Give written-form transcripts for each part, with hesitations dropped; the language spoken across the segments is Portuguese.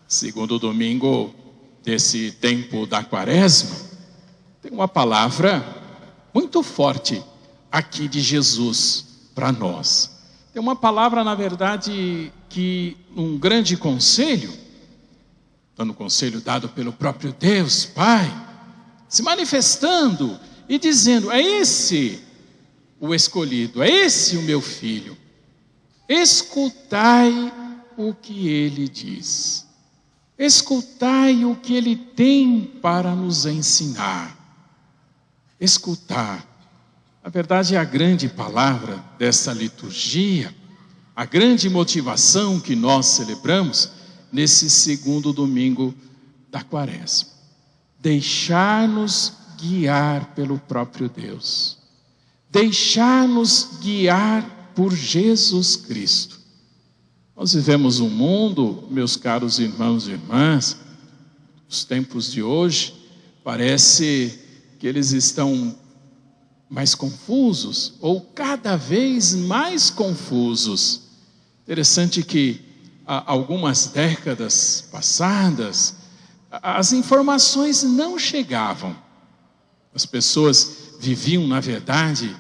Segundo domingo desse tempo da Quaresma, tem uma palavra muito forte aqui de Jesus para nós. Tem uma palavra, na verdade, que um grande conselho, dando conselho dado pelo próprio Deus Pai, se manifestando e dizendo: é esse o escolhido, é esse o meu filho, escutai o que ele diz, escutai o que ele tem para nos ensinar. Escutar, na verdade, é a grande palavra dessa liturgia, a grande motivação que nós celebramos nesse segundo domingo da Quaresma. Deixar-nos guiar pelo próprio Deus, deixar-nos guiar por Jesus Cristo. Nós vivemos um mundo, meus caros irmãos e irmãs, os tempos de hoje, parece que eles estão mais confusos, ou cada vez mais confusos. Interessante que há algumas décadas passadas, as informações não chegavam. As pessoas viviam, na verdade,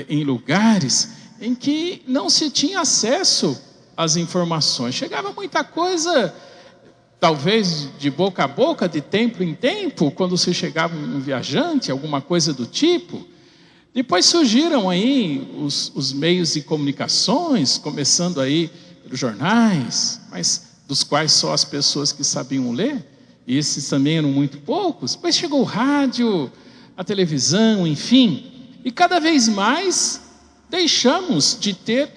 em lugares em que não se tinha acesso às informações. Chegava muita coisa, talvez de boca a boca, de tempo em tempo, quando se chegava um viajante, alguma coisa do tipo. Depois surgiram aí os meios de comunicações, começando aí pelos jornais, mas dos quais só as pessoas que sabiam ler, e esses também eram muito poucos. Depois chegou o rádio, a televisão, enfim, e cada vez mais deixamos de ter,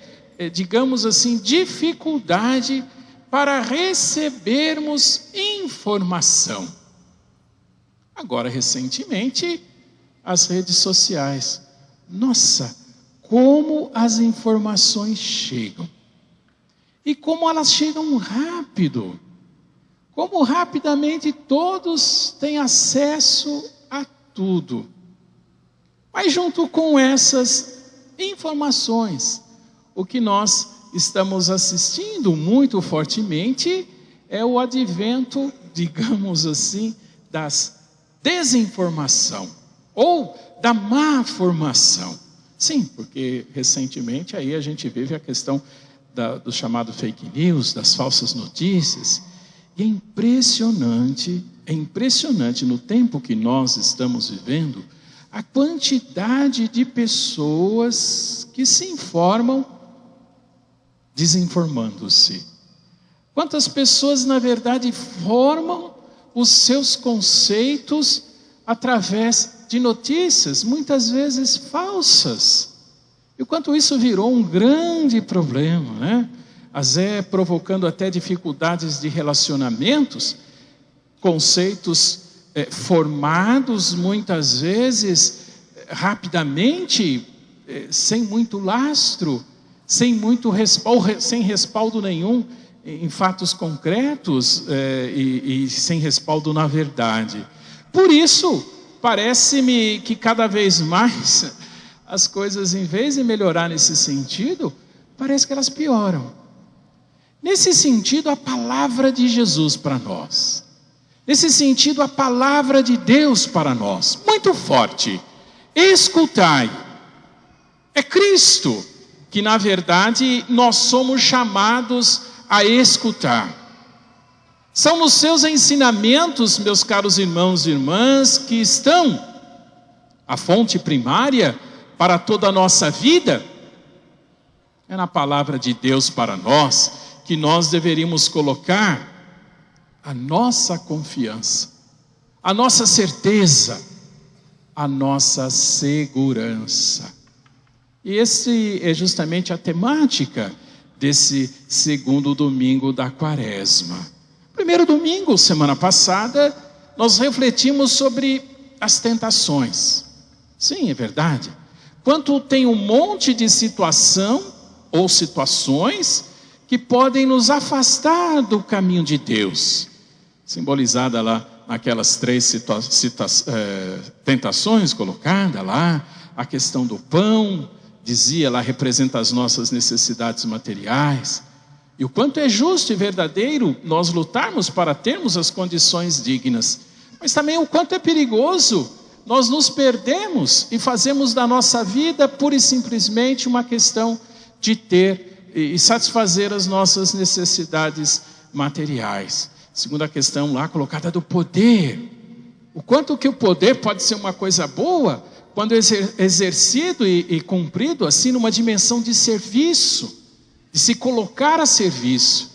digamos assim, dificuldade para recebermos informação. Agora, recentemente, as redes sociais. Nossa, como as informações chegam. E como elas chegam rápido. Como rapidamente todos têm acesso a tudo. Mas junto com essas informações, o que nós estamos assistindo muito fortemente é o advento, digamos assim, das desinformação ou da má formação. Sim, porque recentemente aí a gente vive a questão do chamado fake news, das falsas notícias. E é impressionante no tempo que nós estamos vivendo, a quantidade de pessoas que se informam desinformando-se. Quantas pessoas, na verdade, formam os seus conceitos através de notícias, muitas vezes falsas. E o quanto isso virou um grande problema, né? Às vezes provocando até dificuldades de relacionamentos, conceitos formados muitas vezes rapidamente, sem muito lastro, sem muito respaldo, sem respaldo nenhum em fatos concretos e sem respaldo na verdade. Por isso, parece-me que cada vez mais as coisas, em vez de melhorar nesse sentido, parece que elas pioram. Nesse sentido, a palavra de Jesus para nós. Nesse sentido, a palavra de Deus para nós. Muito forte. Escutai. É Cristo que, na verdade, nós somos chamados a escutar. São nos seus ensinamentos, meus caros irmãos e irmãs, que estão a fonte primária para toda a nossa vida. É na palavra de Deus para nós que nós deveríamos colocar a nossa confiança, a nossa certeza, a nossa segurança. E esse é justamente a temática desse segundo domingo da Quaresma. Primeiro domingo, semana passada, nós refletimos sobre as tentações. Sim, é verdade. Quanto tem um monte de situação ou situações que podem nos afastar do caminho de Deus. Simbolizada lá naquelas 3 tentações colocadas lá, a questão do pão, dizia lá, representa as nossas necessidades materiais. E o quanto é justo e verdadeiro nós lutarmos para termos as condições dignas. Mas também o quanto é perigoso nós nos perdemos e fazemos da nossa vida pura e simplesmente uma questão de ter e satisfazer as nossas necessidades materiais. Segunda questão lá colocada do poder. O quanto que o poder pode ser uma coisa boa quando exercido e cumprido assim numa dimensão de serviço, de se colocar a serviço.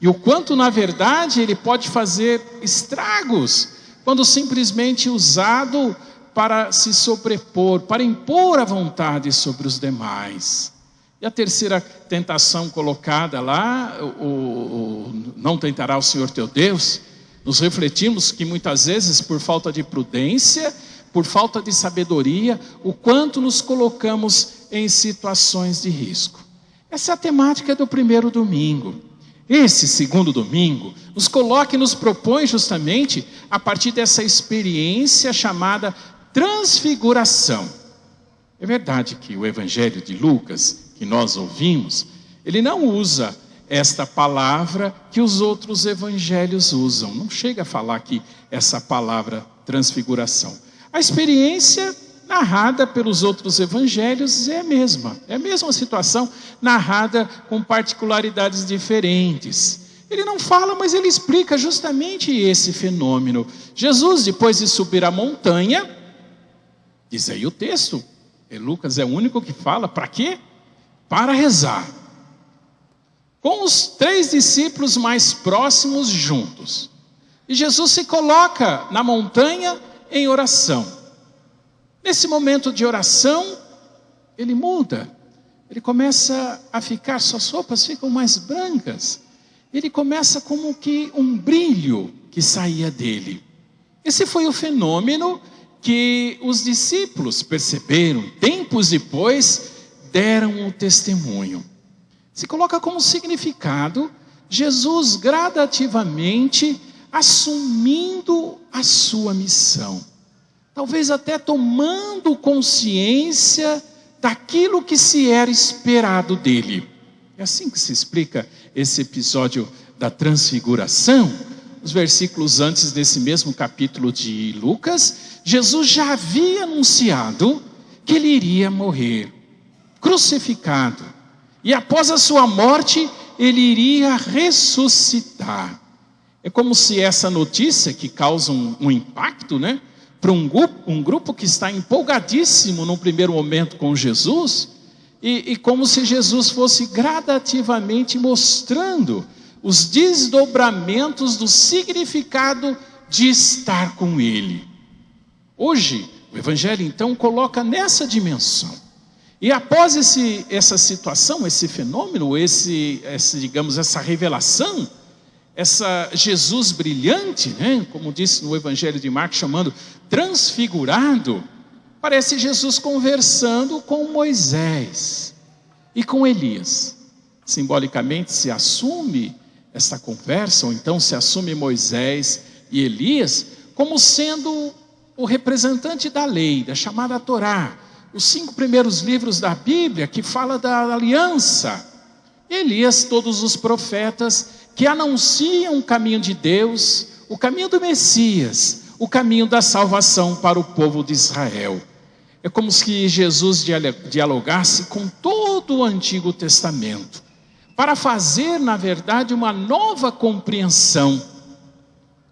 E o quanto na verdade ele pode fazer estragos quando simplesmente usado para se sobrepor, para impor a vontade sobre os demais. E a terceira tentação colocada lá, não tentará o Senhor teu Deus, nos refletimos que muitas vezes por falta de prudência, por falta de sabedoria, o quanto nos colocamos em situações de risco. Essa é a temática do primeiro domingo. Esse segundo domingo nos coloca e nos propõe justamente a partir dessa experiência chamada transfiguração. É verdade que o Evangelho de Lucas, que nós ouvimos, ele não usa esta palavra que os outros evangelhos usam. Não chega a falar aqui essa palavra transfiguração. A experiência narrada pelos outros evangelhos é a mesma situação, narrada com particularidades diferentes. Ele não fala, mas ele explica justamente esse fenômeno. Jesus, depois de subir a montanha, diz aí o texto, Lucas é o único que fala, para quê? Para rezar. Com os 3 discípulos mais próximos juntos. E Jesus se coloca na montanha em oração. Nesse momento de oração, ele muda. Ele começa a ficar, suas roupas ficam mais brancas. Ele começa como que um brilho que saía dele. Esse foi o fenômeno que os discípulos perceberam. Tempos depois, deram o testemunho. Se coloca como significado, Jesus gradativamente assumindo a sua missão. Talvez até tomando consciência daquilo que se era esperado dele. É assim que se explica esse episódio da transfiguração. Os versículos antes desse mesmo capítulo de Lucas, Jesus já havia anunciado que ele iria morrer, crucificado. E após a sua morte, ele iria ressuscitar. É como se essa notícia que causa um impacto, né? Para um grupo que está empolgadíssimo no primeiro momento com Jesus, e como se Jesus fosse gradativamente mostrando os desdobramentos do significado de estar com Ele. Hoje, o Evangelho então coloca nessa dimensão. E após essa situação, esse fenômeno, essa revelação, essa Jesus brilhante, né? Como disse no Evangelho de Marcos, chamando transfigurado, parece Jesus conversando com Moisés e com Elias. Simbolicamente se assume essa conversa, ou então se assume Moisés e Elias como sendo o representante da lei, da chamada Torá, os 5 primeiros livros da Bíblia que fala da aliança. Elias, todos os profetas que anunciam o caminho de Deus, o caminho do Messias, o caminho da salvação para o povo de Israel. É como se Jesus dialogasse com todo o Antigo Testamento, para fazer, na verdade, uma nova compreensão.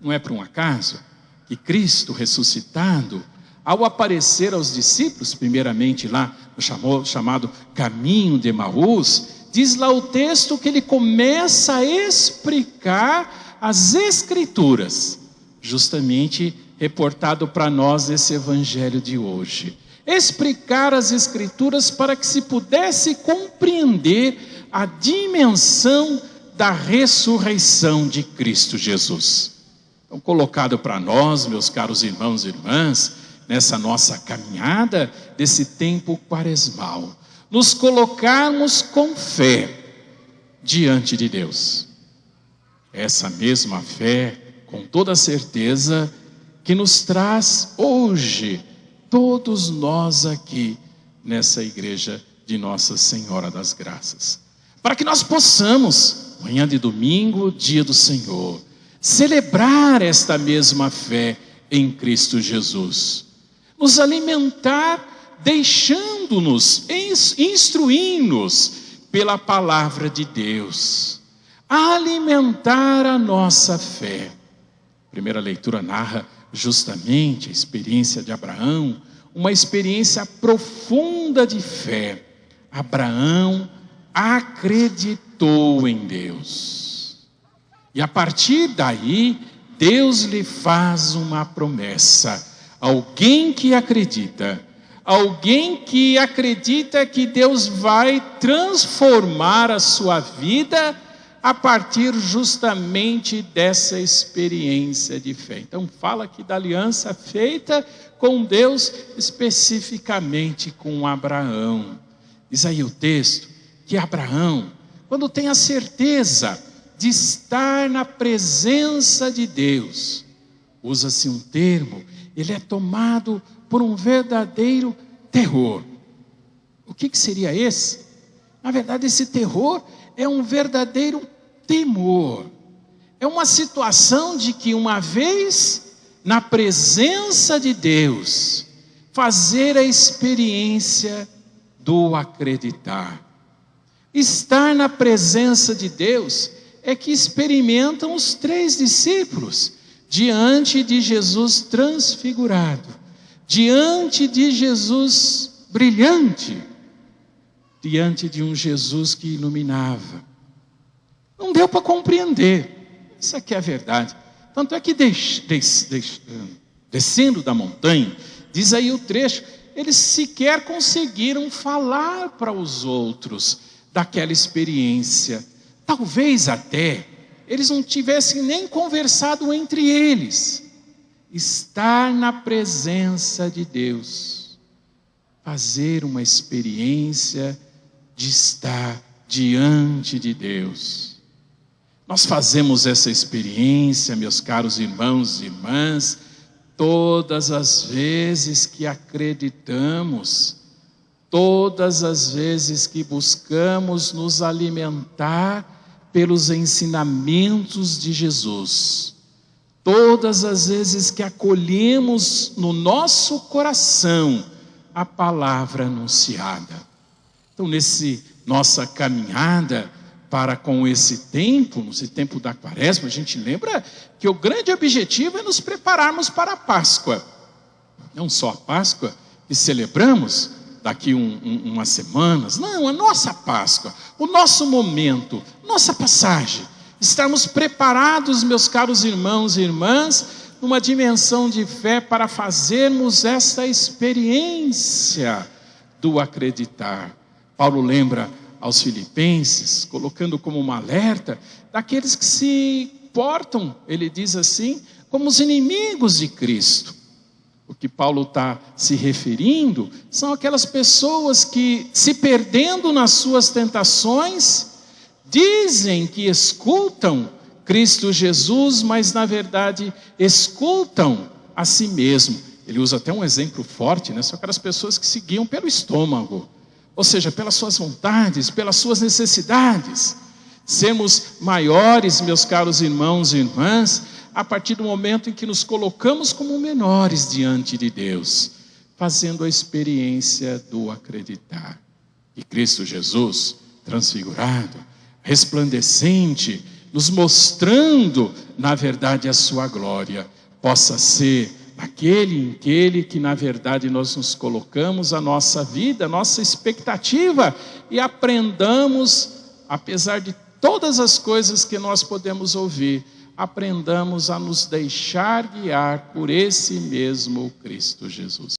Não é por um acaso que Cristo ressuscitado, ao aparecer aos discípulos, primeiramente lá no chamado caminho de Emaús, diz lá o texto que ele começa a explicar as Escrituras, justamente reportado para nós nesse Evangelho de hoje. Explicar as Escrituras para que se pudesse compreender a dimensão da ressurreição de Cristo Jesus. Então, colocado para nós, meus caros irmãos e irmãs, nessa nossa caminhada desse tempo quaresmal, nos colocarmos com fé diante de Deus. Essa mesma fé, com toda certeza, que nos traz hoje, todos nós aqui, nessa igreja de Nossa Senhora das Graças. Para que nós possamos manhã de domingo, dia do Senhor, celebrar esta mesma fé em Cristo Jesus, nos alimentar, deixando-nos, instruindo-nos pela palavra de Deus, alimentar a nossa fé. A primeira leitura narra justamente a experiência de Abraão, uma experiência profunda de fé. Abraão acreditou em Deus. E a partir daí, Deus lhe faz uma promessa. Alguém que acredita que Deus vai transformar a sua vida a partir justamente dessa experiência de fé. Então fala aqui da aliança feita com Deus, especificamente com Abraão. Diz aí o texto que Abraão, quando tem a certeza de estar na presença de Deus, usa-se um termo, ele é tomado por um verdadeiro terror. O que seria esse? Na verdade, esse terror é um verdadeiro temor. É uma situação de que, uma vez na presença de Deus, fazer a experiência do acreditar. Estar na presença de Deus é que experimentam os 3 discípulos diante de Jesus transfigurado, diante de Jesus brilhante, diante de um Jesus que iluminava. Não deu para compreender. Isso aqui é a verdade. Tanto é que descendo da montanha, diz aí o trecho, eles sequer conseguiram falar para os outros daquela experiência. Talvez até eles não tivessem nem conversado entre eles. Estar na presença de Deus, fazer uma experiência de estar diante de Deus. Nós fazemos essa experiência, meus caros irmãos e irmãs, todas as vezes que acreditamos, todas as vezes que buscamos nos alimentar pelos ensinamentos de Jesus, todas as vezes que acolhemos no nosso coração a palavra anunciada. Então, nossa caminhada para com esse tempo da Quaresma, a gente lembra que o grande objetivo é nos prepararmos para a Páscoa. Não só a Páscoa que celebramos daqui umas semanas, não, a nossa Páscoa, o nosso momento, nossa passagem. Estarmos preparados, meus caros irmãos e irmãs, numa dimensão de fé para fazermos esta experiência do acreditar. Paulo lembra aos filipenses, colocando como um alerta, daqueles que se portam, ele diz assim, como os inimigos de Cristo. O que Paulo está se referindo são aquelas pessoas que, se perdendo nas suas tentações, dizem que escutam Cristo Jesus, mas na verdade escutam a si mesmo. Ele usa até um exemplo forte, né? São aquelas pessoas que se guiam pelo estômago, ou seja, pelas suas vontades, pelas suas necessidades. Sermos maiores, meus caros irmãos e irmãs, a partir do momento em que nos colocamos como menores diante de Deus, fazendo a experiência do acreditar. E Cristo Jesus, transfigurado, resplandecente, nos mostrando, na verdade, a sua glória, possa ser aquele que na verdade nós nos colocamos a nossa vida, a nossa expectativa, e aprendamos, apesar de todas as coisas que nós podemos ouvir, aprendamos a nos deixar guiar por esse mesmo Cristo Jesus.